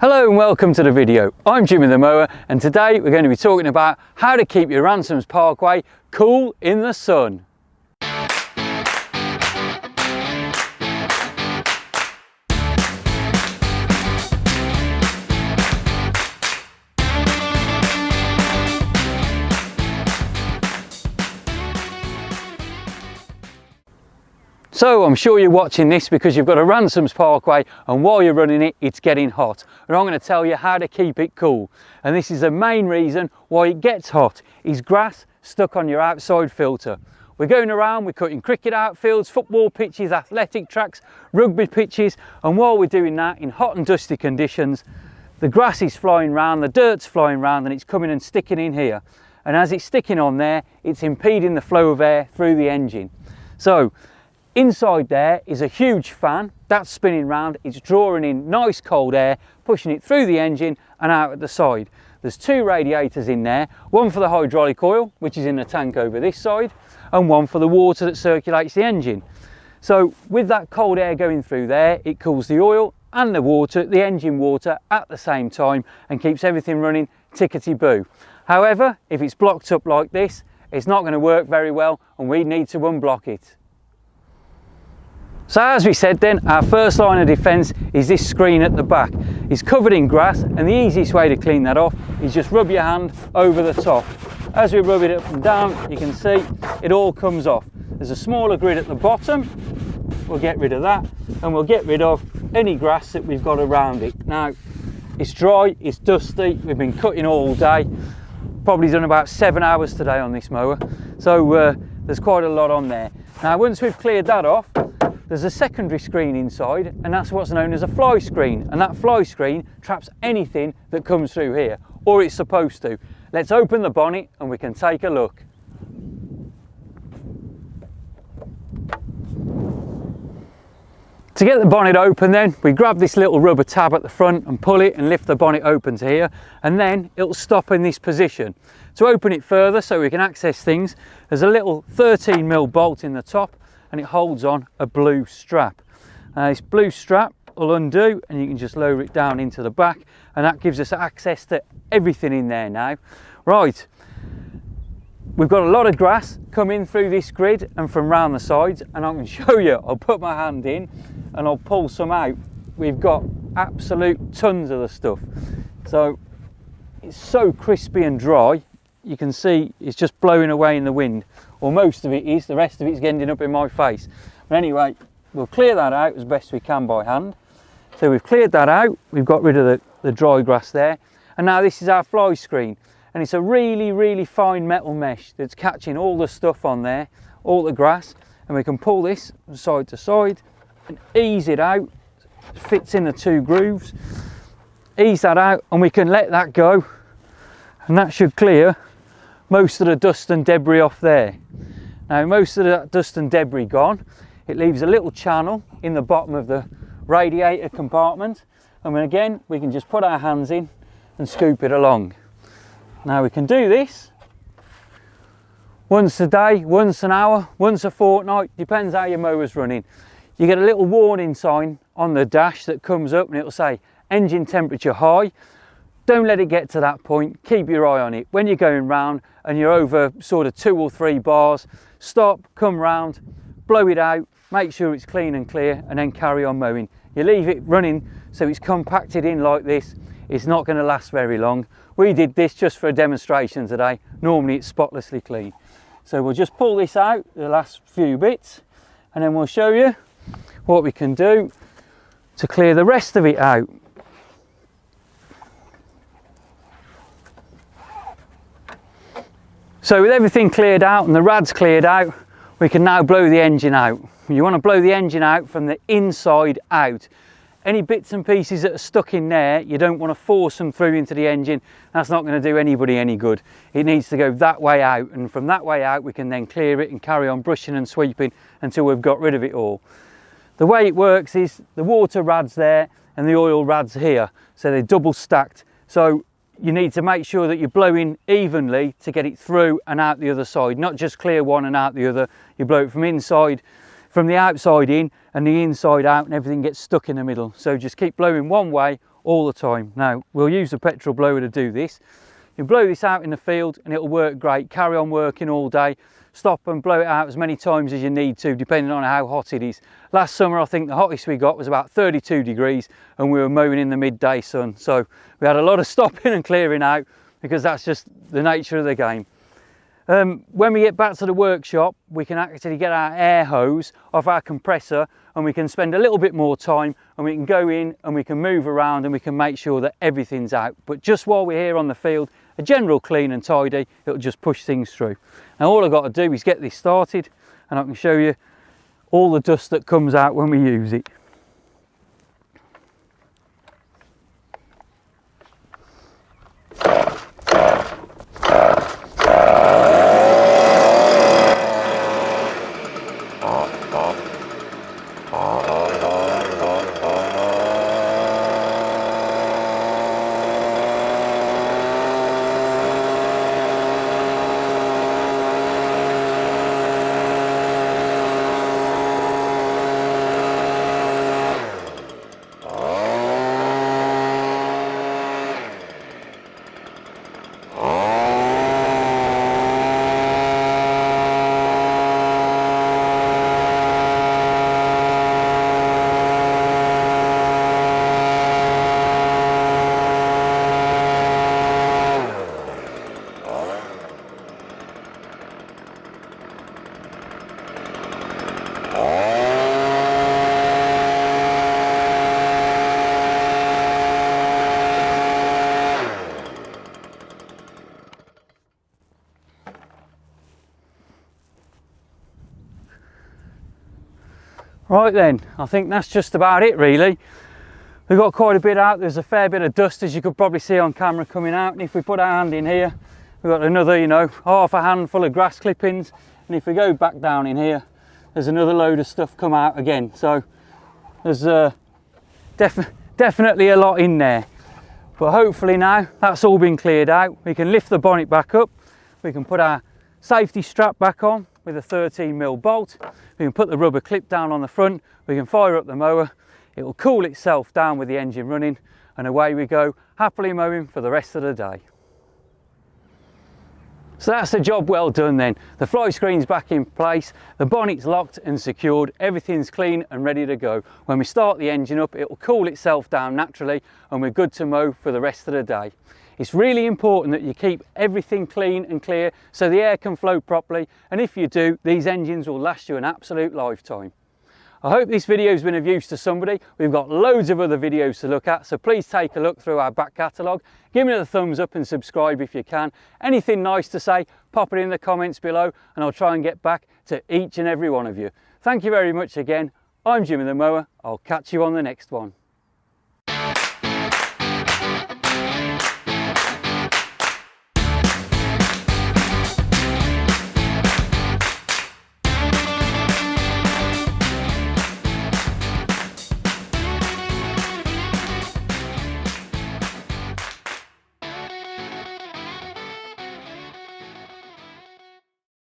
Hello and welcome to the video. I'm Jimmy the Mower, and today we're going to be talking about how to keep your Ransomes Parkway cool in the sun. So I'm sure you're watching this because you've got a Ransomes Parkway, and while you're running it, it's getting hot. And I'm going to tell you how to keep it cool. And this is the main reason why it gets hot, is grass stuck on your outside filter. We're going around, we're cutting cricket outfields, football pitches, athletic tracks, rugby pitches, and while we're doing that in hot and dusty conditions, the grass is flying around, the dirt's flying around, and it's coming and sticking in here. And as it's sticking on there, it's impeding the flow of air through the engine. So inside there is a huge fan that's spinning round. It's drawing in nice cold air, pushing it through the engine and out at the side. There's two radiators in there, one for the hydraulic oil, which is in the tank over this side, and one for the water that circulates the engine. So with that cold air going through there, it cools the oil and the water, the engine water, at the same time, and keeps everything running tickety-boo. However, if it's blocked up like this, it's not going to work very well, and we need to unblock it. So as we said then, our first line of defence is this screen at the back. It's covered in grass, and the easiest way to clean that off is just rub your hand over the top. As we rub it up and down, you can see it all comes off. There's a smaller grid at the bottom. We'll get rid of that, and we'll get rid of any grass that we've got around it. Now, it's dry, it's dusty, we've been cutting all day. Probably done about 7 hours today on this mower. So there's quite a lot on there. Now, once we've cleared that off, there's a secondary screen inside, and that's what's known as a fly screen, and that fly screen traps anything that comes through here, or it's supposed to. Let's open the bonnet and we can take a look. To get the bonnet open then, we grab this little rubber tab at the front and pull it and lift the bonnet open to here, and then it'll stop in this position. To open it further so we can access things, there's a little 13mm bolt in the top, and it holds on a blue strap. This blue strap will undo, and you can just lower it down into the back, and that gives us access to everything in there now. Right, we've got a lot of grass coming through this grid and from round the sides, and I can show you. I'll put my hand in and I'll pull some out. We've got absolute tons of the stuff. So it's so crispy and dry, you can see it's just blowing away in the wind. Well, most of it is, the rest of it's ending up in my face. But anyway, we'll clear that out as best we can by hand. So we've cleared that out, we've got rid of the dry grass there, and now this is our fly screen, and it's a really fine metal mesh that's catching all the stuff on there, all the grass, and we can pull this side to side and ease it out. It fits in the two grooves, ease that out, and we can let that go, and that should clear most of the dust and debris off there. Now, most of that dust and debris gone, it leaves a little channel in the bottom of the radiator compartment, and then again we can just put our hands in and scoop it along. Now we can do this once a day, once an hour, once a fortnight, depends how your mower's running. You get a little warning sign on the dash that comes up and it'll say engine temperature high. Don't let it get to that point, keep your eye on it. When you're going round and you're over sort of 2 or 3 bars, stop, come round, blow it out, make sure it's clean and clear, and then carry on mowing. You leave it running so it's compacted in like this, it's not going to last very long. We did this just for a demonstration today. Normally it's spotlessly clean. So we'll just pull this out, the last few bits, and then we'll show you what we can do to clear the rest of it out. So with everything cleared out and the rads cleared out, we can now blow the engine out. You want to blow the engine out from the inside out. Any bits and pieces that are stuck in there, you don't want to force them through into the engine. That's not going to do anybody any good. It needs to go that way out, and from that way out we can then clear it and carry on brushing and sweeping until we've got rid of it all. The way it works is the water rad's there and the oil rad's here, so they're double stacked. So you need to make sure that you're blowing evenly to get it through and out the other side, not just clear one and out the other. You blow it from inside, from the outside in and the inside out, and everything gets stuck in the middle. So just keep blowing one way all the time. Now, we'll use the petrol blower to do this. You blow this out in the field and it'll work great. Carry on working all day. Stop and blow it out as many times as you need to, depending on how hot it is. Last summer, I think the hottest we got was about 32 degrees and we were mowing in the midday sun. So we had a lot of stopping and clearing out because that's just the nature of the game. When we get back to the workshop, we can actually get our air hose off our compressor and we can spend a little bit more time and we can go in and we can move around and we can make sure that everything's out. But just while we're here on the field, a general clean and tidy, it'll just push things through. Now all I've got to do is get this started and I can show you all the dust that comes out when we use it. Right then, I think that's just about it really. We've got quite a bit out. There's a fair bit of dust, as you could probably see on camera, coming out. And if we put our hand in here, we've got another, you know, half a handful of grass clippings. And if we go back down in here, there's another load of stuff come out again. So there's definitely a lot in there. But hopefully now that's all been cleared out. We can lift the bonnet back up. We can put our safety strap back on with a 13mm bolt. We can put the rubber clip down on the front. We can fire up the mower. It will cool itself down with the engine running, and away we go, happily mowing for the rest of the day. So that's the job well done then. The fly screen's back in place, the bonnet's locked and secured, everything's clean and ready to go. When we start the engine up, it will cool itself down naturally and we're good to mow for the rest of the day. It's really important that you keep everything clean and clear so the air can flow properly, and if you do, these engines will last you an absolute lifetime. I hope this video has been of use to somebody. We've got loads of other videos to look at, so please take a look through our back catalogue. Give me the thumbs up and subscribe if you can. Anything nice to say, pop it in the comments below and I'll try and get back to each and every one of you. Thank you very much again. I'm Jimmy the Mower. I'll catch you on the next one.